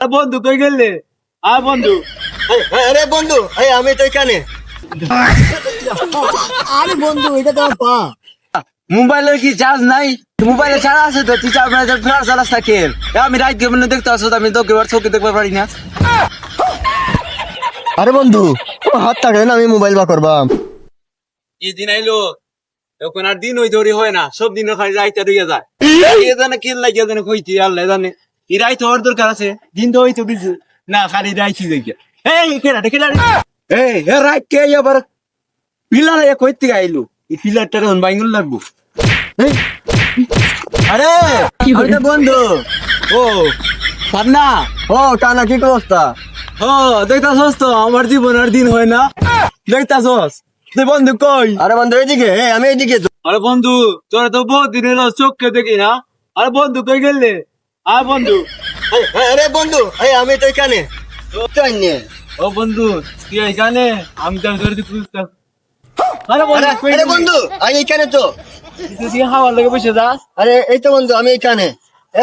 বন্ধু কই গেলে? বন্ধু। আরে বন্ধু, আমি তো এখানে। আরে বন্ধু, এটা তো পা। মোবাইলে কি চার্জ নাই? মোবাইলে চার্জ আছে তো, তুই চার্জ ফ্লাশ চালাস থাকে। আমি রাত দিয়ে দেখতে আসো, আমি তোকে চোখে দেখতে পারি না। আরে বন্ধু, হাত থাকলে না আমি মোবাইল বা করবাম। এই দিন আইলো, এখন আর দিন ওই ধরে হয় না, সব দিন খালি রাইতে রইয়া যায়। এ জানে কি লাগিয়া জানে কইতি, আল্লাহ জানে। এই রাইতে হওয়ার দরকার আছে, দিন তো হইতে দিছে না, খালি রাইছি দেখিয়া। এই কেডা কেডা? এই হে রাইট কে আবার পিলার কইতে আইলো, এই পিলারটা এখন বাইঙ্গুল লাগবো। এই, আরে আমি তো বন্ধু। ও পান্না। ও টানা, কি অবস্থা? ও দেখতাছস তো, আমার জীবন আর দিন হয় না। দেখতাছস তুই বন্ধু কই? আরে বন্ধু এইদিকে, আমি এইদিকে। আরে বন্ধু, তোরা তো বহুত দিন হলো চোখকে দেখি না। আরে বন্ধু কই গেলে? বন্ধু। আরে বন্ধু, আমি তো এখানে। ও বন্ধু, তুই এখানে? আমি তো ধরে খুঁজতাম। আরে বন্ধু কই আরে গেলি? বন্ধু, আমি এখানে তো। তুই হাওয়ার লেগে বসে যাস। আরে এই তো বন্ধু, আমি এখানে।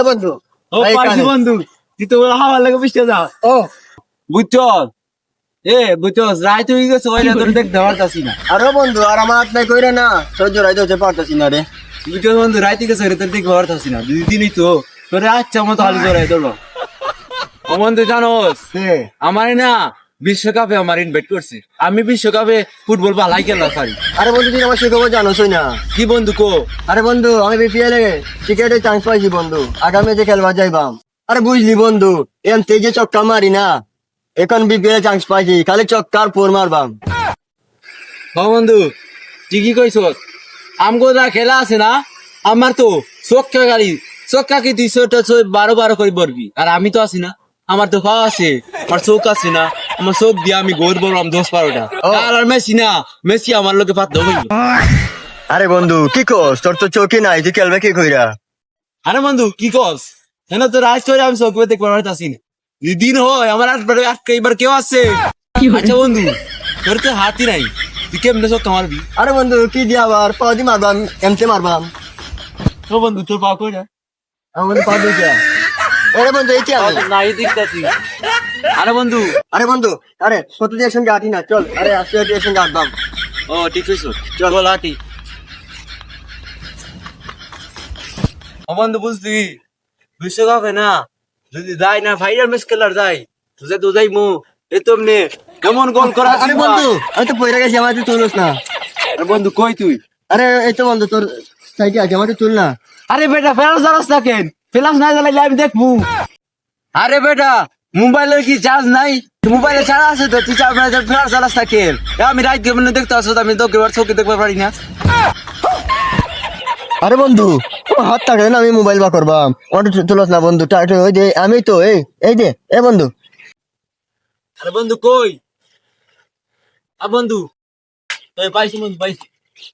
বন্ধু, ও পাইছি বন্ধু, তুই তো হাওয়ার লেগে বসে যাস। ও বুঝছস? বুঝছস, রাইত হয়ে গেছে, ওই তোর দেখতে পারতাছি না। আরে বন্ধু, আর আমার হাত নাই কইরে না, সহ্য রাইতে হতে পারতাছি না রে। বুঝছস বন্ধু, রাইতে গেছে তোর দেখতে পারতাছি না। দুই দিনই তো তোর আচ্ছা মতো হালি জড়াই তোর। ও বন্ধু জানোস, আমার না বিশ্বকাপে আমার ইনভাইট করছে। আমি বিশ্বকাপে ফুটবল ভালাই খেলা পারি। আরে বন্ধু, তুই আমার সে খবর জানোসই না। কি বন্ধু কো? আরে বন্ধু, আমি বিপিএল এ ক্রিকেটে চান্স পাইছি বন্ধু, আগামীতে খেলবা যাইবাম। আরে বুঝলি বন্ধু, এম তেজে চক্কা মারি না, এখন বিপিএল চান্স পাইছি, খালি চক্কার পোর মারবাম। হ বন্ধু, ঠিকই কইছস। আমগো যা খেলা আছে না, আমার তো চক্কা গাড়ি, চক্কা কি তুই 12 করে বলবি, আর আমি তো আছি না। আমার তো খাওয়া আছে, আমার চোখ আছে না, আমার চোখ দিয়ে আমি গোল বললাম 10-12টা। আর মেসি না, মেসি আমার লোকে পাত্র হইল। আরে বন্ধু, কি কস? তোর তো চোখই নাই, তুই খেলবে কি কইরা? আরে বন্ধু কি কস? হেন তো রাজ করে আমি চোখ দেখতে পারতাছি না। দিন হয় আমার আজকে এবার কেউ আছে? আচ্ছা বন্ধু, তোর তো হাতি নাই, তুই কেমনে চোখ মারবি? আরে বন্ধু, কি দিয়ে আবার পাওয়া মারবাম, এমতে মারবাম। ও বন্ধু, তোর পা কই না? আমার পা দিয়ে। আরে বন্ধু, এইটি আমি। নাই দেখতাছি। আরে বন্ধু। আরে বন্ধু, আরে প্রতিদিন একসঙ্গে আটি না, চল। আরে আজকে একসঙ্গে আটবাম। ও ঠিক হইছো, চল হাঁটি। ও বন্ধু বুঝলি, বিশ্বকাপে না যদি যাই না, ফাইনাল ম্যাচ খেলার যাই, তো যাইমু এ তোমনে কেমন গোল করা। আরে বন্ধু, আমি তো পয়রা গেছি, আমার তুই তুলস না। আরে বন্ধু কই তুই? আরে এই তো বন্ধু, তোর সাইকেল আছে, আমার তুল না। আরে বেটা ফেলাস জানাস না কেন? ফেলাস না জানাইলে আমি দেখবো। আরে বেটা, মোবাইলে কি চার্জ নাই? মোবাইলে চার্জ আছে তো, তুই ফেলাস জানাস না কেন? আমি রাত দিয়ে দেখতে আসো, আমি তোকে চোখে দেখতে পারি না। আরে বন্ধু, হাত থাকলে না আমি মোবাইল বা করবাম। অটো তুলস না বন্ধু, ওই যে আমি তো এই যে বন্ধু। আরে বন্ধু কই? বন্ধু তুই পাইছি, বন্ধু পাইছি।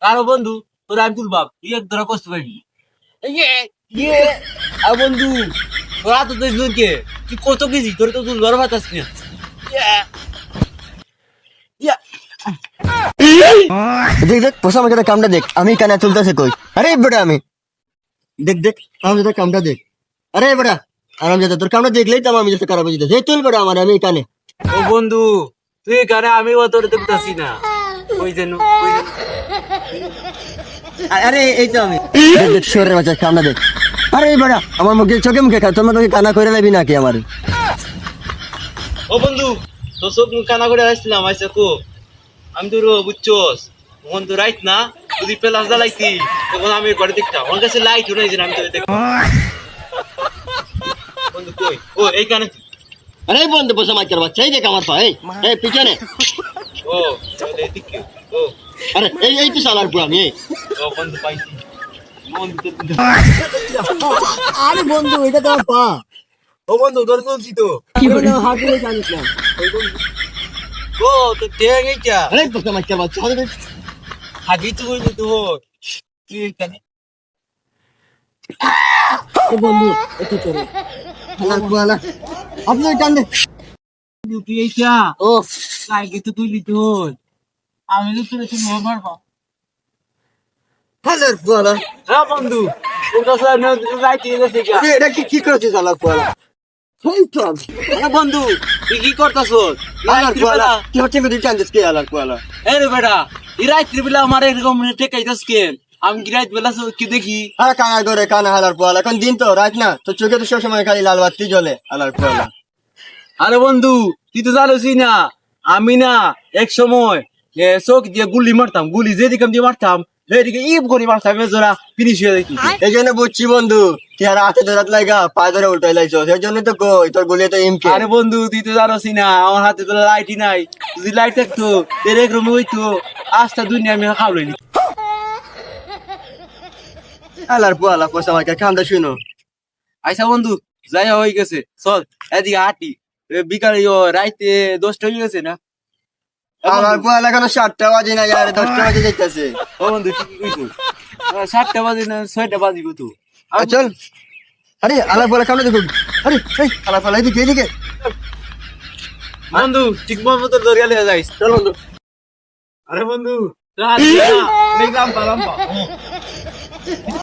আরে বন্ধু, তোর আমি তুলবাম, ধরা কষ্ট পাইবি। বন্ধু তোরা তো কে তুই কত কেজি, তোর তো তুই ধরা পাতাস না। দেখ দেখ, পোষা আমাকে কামটা দেখ, আমি কানে তুলতেছে কই। আরে বেটা, আমি দেখ দেখ, আমি তোর কামটা দেখ। আরে বেটা, আরাম যেতে তোর কামটা দেখলেই তো আমি যেতে খারাপ হয়ে যেতে। তুল বেটা আমার, আমি কানে। ও বন্ধু, তুই এখানে, আমি তোর দেখতেছি না। ওই যেন আরে এই তো আমি। দেখ দেখ, শোরের বাচ্চা কামটা দেখ। আরে বেটা, আমার মুখে চোখে মুখে খা, তোর তোকে কানা করে নেবি নাকি আমার? ও বন্ধু, তোর চোখ মুখ কানা করে আসছিলাম, আইসা কো আমি তোর বুঝছস, তখন তো রাইত না, যদি পেলাস জ্বালাইতি তখন আমি ঘরে দেখতাম, আমার কাছে লাইট নাই যে আমি তোর দেখতাম। বন্ধু কই? ও এইখানে তুই। আরে বন্ধু, পোষা মাইকের বাচ্চা, এই দেখ আমার পা, এই পিছনে। ও তাহলে এদিকে। ও আরে এই তো সালার পুরো আমি। ও বন্ধু পাইছি। বন্ধু আরে বন্ধু, এটা তো আমার পা। ও বন্ধু তোর তুলছি তো। হাত দিয়ে জানিস না। ও তো টেং এইটা আরে পোষা মাইকের বাচ্চা, হাগি তো হইনি তো। তুই এইখানে বন্ধু একটু চলে। আপনি টান দে। তুই এইটা ও লাইকে তো তুই তোর, আমি তো তুলে তুমি মারবা। হাজার পোলা। হ্যাঁ বন্ধু, তোর কাছে রাইতে গেছে। এটা কি করেছিস আলাপ পোলা? এই তো আরে বন্ধু তুই কি করতাছ আলার কোয়ালা কি হচ্ছে গো দিচ্ছেন দেশকে আলার কোয়ালা এ রে বেটা এই রাত্রি বেলা আমার এরকম টেকাইতাস কেন আমি কি রাত বেলা কি দেখি হ্যাঁ কানা করে কানা আলার কোয়ালা এখন দিন তো রাত না তো চোখে তো সবসময় খালি লাল বাতি জ্বলে আলার কোয়ালা আরে বন্ধু তুই তো জানোসই না আমি না এক সময় চোখ দিয়ে গুলি মারতাম গুলি যেদিকে দিয়ে মারতাম সেদিকে ইপ করে মারতাম জোড়া ফিনিশ হয়ে যাইত এই জন্য বুঝছি বন্ধু তুই আর হাতে ধরাত লাগা পা ধরে উল্টাই লাইছো সেই জন্য তো কই তোর গুলি তো ইমকে আরে বন্ধু তুই তো জানোসই না আমার হাতে তো লাইটই নাই যদি লাইট থাকতো তোর এক রুমে হইতো আস্তা দুনিয়া আমি খাওয়াই নি আলার কোয়ালা কোসা আমাকে কামটা শুনো আইসা বন্ধু যাই হয়ে গেছে চল এদিকে হাঁটি বিকালে রাইতে 10টা হয়ে গেছে না আলার কোয়ালা এখন 7টা বাজে না আর 10টা বাজে যাইতাছে ও বন্ধু ঠিকই কইছো 7টা বাজে না 6টা বাজিব তো চল আরে আলার কোয়ালা কামটা দেখো আরে এই আলার কোয়ালা এদিকে এদিকে বন্ধু ঠিক মতো দরিয়া লিয়ে যাইস চল বন্ধু আরে বন্ধু অনেক লাম্বা লাম্বা